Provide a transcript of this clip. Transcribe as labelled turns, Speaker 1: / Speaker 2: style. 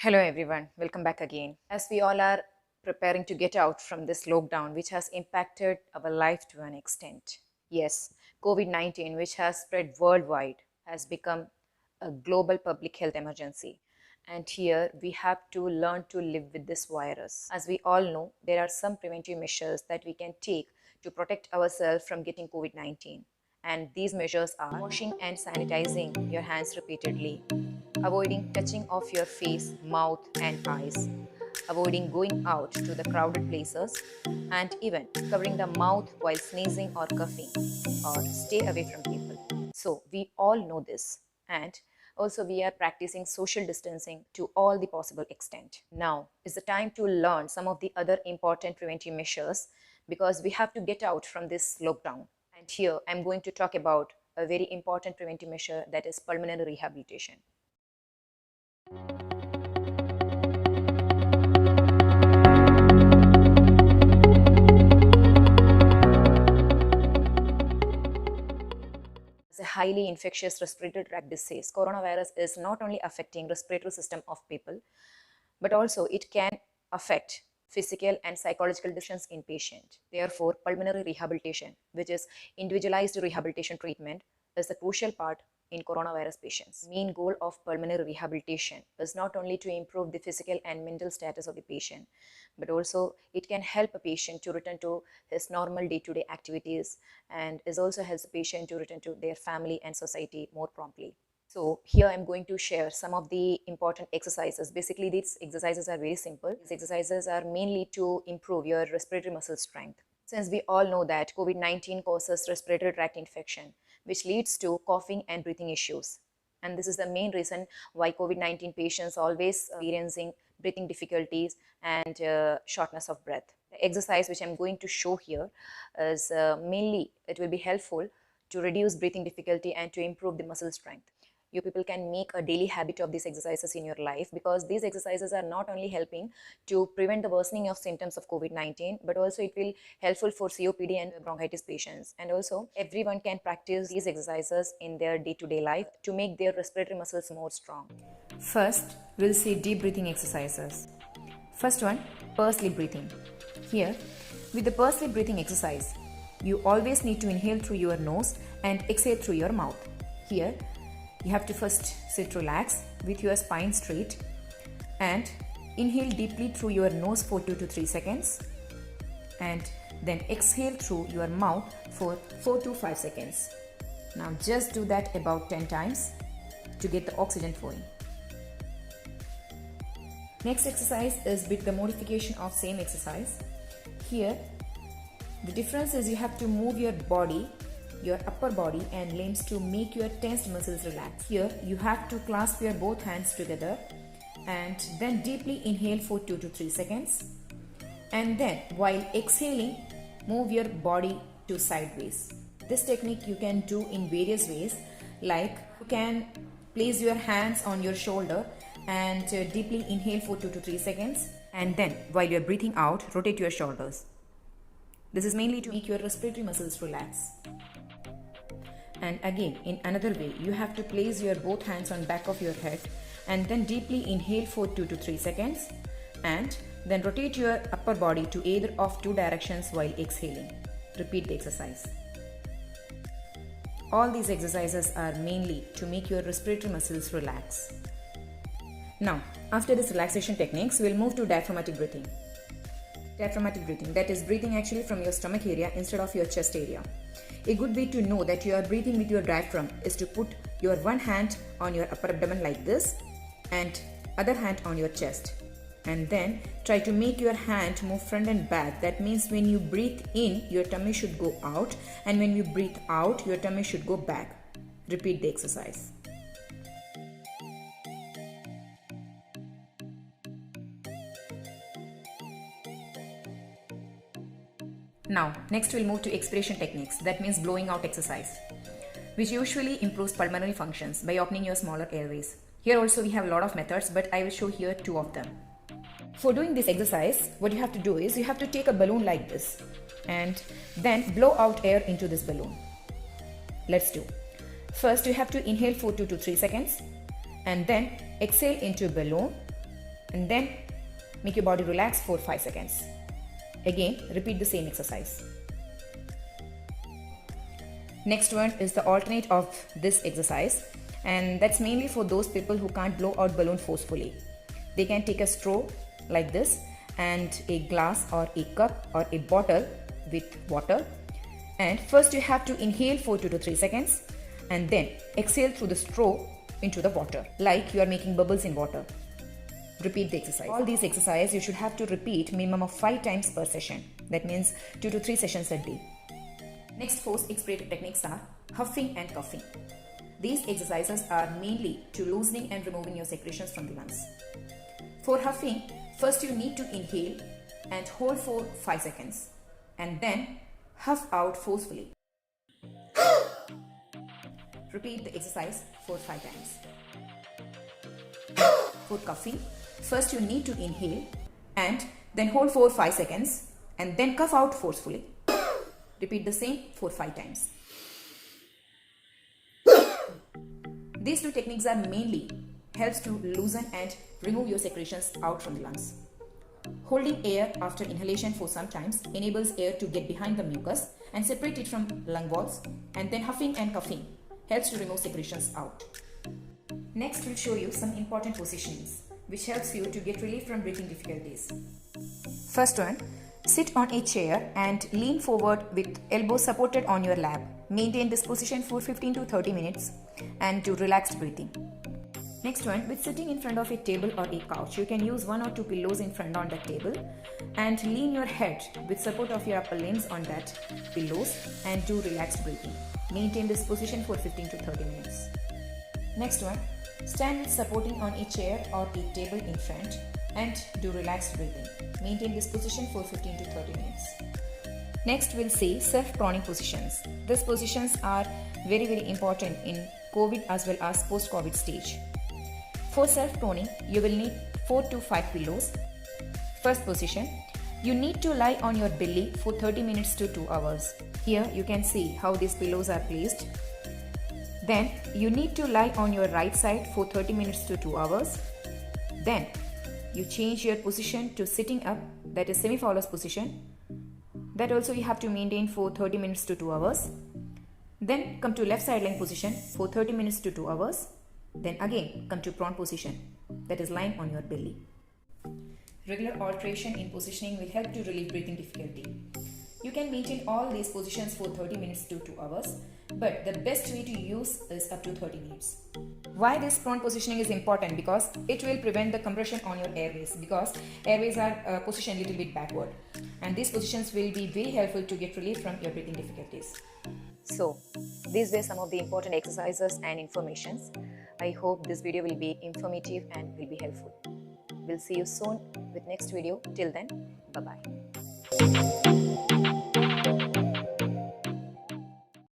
Speaker 1: Hello everyone, welcome back again. As we all are preparing to get out from this lockdown, which has impacted our life to an extent. Yes, COVID 19, which has spread worldwide, has become a global public health emergency. And here we have to learn to live with this virus. As we all know, there are some preventive measures that we can take to protect ourselves from getting COVID 19. And these measures are washing and sanitizing your hands repeatedly, avoiding touching of your face, mouth, and eyes, avoiding going out to the crowded places, and even covering the mouth while sneezing or coughing, or stay away from people. So, we all know this, and also we are practicing social distancing to all the possible extent. Now is the time to learn some of the other important preventive measures because we have to get out from this lockdown. And here I'm going to talk about a very important preventive measure, that is pulmonary rehabilitation. As a highly infectious respiratory tract disease, coronavirus is not only affecting respiratory system of people, but also it can affect physical and psychological conditions in patient. Therefore, pulmonary rehabilitation, which is individualized rehabilitation treatment, is a crucial part in coronavirus patients. Main goal of pulmonary rehabilitation is not only to improve the physical and mental status of the patient, but also it can help a patient to return to his normal day-to-day activities, and is also helps the patient to return to their family and society more promptly. So here I'm going to share some of the important exercises. Basically, these exercises are very simple. These exercises are mainly to improve your respiratory muscle strength. Since we all know that COVID-19 causes respiratory tract infection, which leads to coughing and breathing issues. And this is the main reason why COVID-19 patients always experiencing breathing difficulties and shortness of breath. The exercise which I'm going to show here is mainly, it will be helpful to reduce breathing difficulty and to improve the muscle strength. You people can make a daily habit of these exercises in your life, because these exercises are not only helping to prevent the worsening of symptoms of COVID-19, but also it will helpful for COPD and bronchitis patients. And also everyone can practice these exercises in their day-to-day life to make their respiratory muscles more strong. First, we'll see deep breathing exercises. First one, pursed lip breathing. Here, with the pursed lip breathing exercise, you always need to inhale through your nose and exhale through your mouth. Here, you have to first sit relaxed with your spine straight and inhale deeply through your nose for 2 to 3 seconds, and then exhale through your mouth for 4 to 5 seconds. Now just do that about 10 times to get the oxygen flowing. Next exercise is with the modification of same exercise. Here, the difference is you have to move your body, your upper body and limbs, to make your tensed muscles relax. Here, you have to clasp your both hands together and then deeply inhale for 2 to 3 seconds. And then, while exhaling, move your body to sideways. This technique you can do in various ways, like you can place your hands on your shoulder and deeply inhale for 2 to 3 seconds, and then while you're breathing out, rotate your shoulders. This is mainly to make your respiratory muscles relax. And again, in another way, you have to place your both hands on back of your head and then deeply inhale for 2 to 3 seconds, and then rotate your upper body to either of two directions while exhaling. Repeat the exercise. All these exercises are mainly to make your respiratory muscles relax. Now, after this relaxation techniques, we'll move to diaphragmatic breathing. Diaphragmatic breathing, that is breathing actually from your stomach area instead of your chest area. A good way to know that you are breathing with your diaphragm is to put your one hand on your upper abdomen like this and other hand on your chest, and then try to make your hand move front and back. That means when you breathe in, your tummy should go out, and when you breathe out, your tummy should go back. Repeat the exercise. Now, next we'll move to expiration techniques, that means blowing out exercise, which usually improves pulmonary functions by opening your smaller airways. Here also we have a lot of methods, but I will show here 2 of them. For doing this exercise, what you have to do is you have to take a balloon like this and then blow out air into this balloon. Let's do. First, you have to inhale for 2 to 3 seconds and then exhale into balloon and then make your body relax for 5 seconds. Again, repeat the same exercise. Next one is the alternate of this exercise, and that's mainly for those people who can't blow out balloon forcefully. They can take a straw like this and a glass or a cup or a bottle with water, and first you have to inhale for 2 to 3 seconds and then exhale through the straw into the water like you are making bubbles in water. Repeat the exercise. All these exercises you should have to repeat minimum of 5 times per session. That means 2 to 3 sessions a day. Next 4 expiratory techniques are huffing and coughing. These exercises are mainly to loosening and removing your secretions from the lungs. For huffing, first you need to inhale and hold for 5 seconds and then huff out forcefully. Repeat the exercise for 5 times. For coughing, first you need to inhale and then hold for 5 seconds and then cough out forcefully. Repeat the same for 5 times. These 2 techniques are mainly helps to loosen and remove your secretions out from the lungs. Holding air after inhalation for some times enables air to get behind the mucus and separate it from lung walls, and then huffing and coughing helps to remove secretions out. Next, we'll show you some important positions which helps you to get relief from breathing difficulties. First one, sit on a chair and lean forward with elbows supported on your lap. Maintain this position for 15 to 30 minutes and do relaxed breathing. Next one, with sitting in front of a table or a couch, you can use 1 or 2 pillows in front on the table and lean your head with support of your upper limbs on that pillows and do relaxed breathing. Maintain this position for 15 to 30 minutes. Next one, stand with supporting on a chair or a table in front and do relaxed breathing. Maintain this position for 15 to 30 minutes. Next, we'll see self-proning positions. These positions are very important in COVID as well as post-COVID stage. For self-proning, you will need 4 to 5 pillows. First position, you need to lie on your belly for 30 minutes to 2 hours. Here you can see how these pillows are placed. Then you need to lie on your right side for 30 minutes to 2 hours. Then you change your position to sitting up, that is semi-phallus position. That also you have to maintain for 30 minutes to 2 hours. Then come to left side lying position for 30 minutes to 2 hours. Then again come to prone position, that is lying on your belly. Regular alteration in positioning will help to relieve breathing difficulty. You can maintain all these positions for 30 minutes to 2 hours, but the best way to use is up to 30 minutes. Why this prone positioning is important? Because it will prevent the compression on your airways, because airways are positioned a little bit backward, and these positions will be very helpful to get relief from your breathing difficulties. So, these were some of the important exercises and informations. I hope this video will be informative and will be helpful. We'll see you soon with next video. Till then, bye-bye.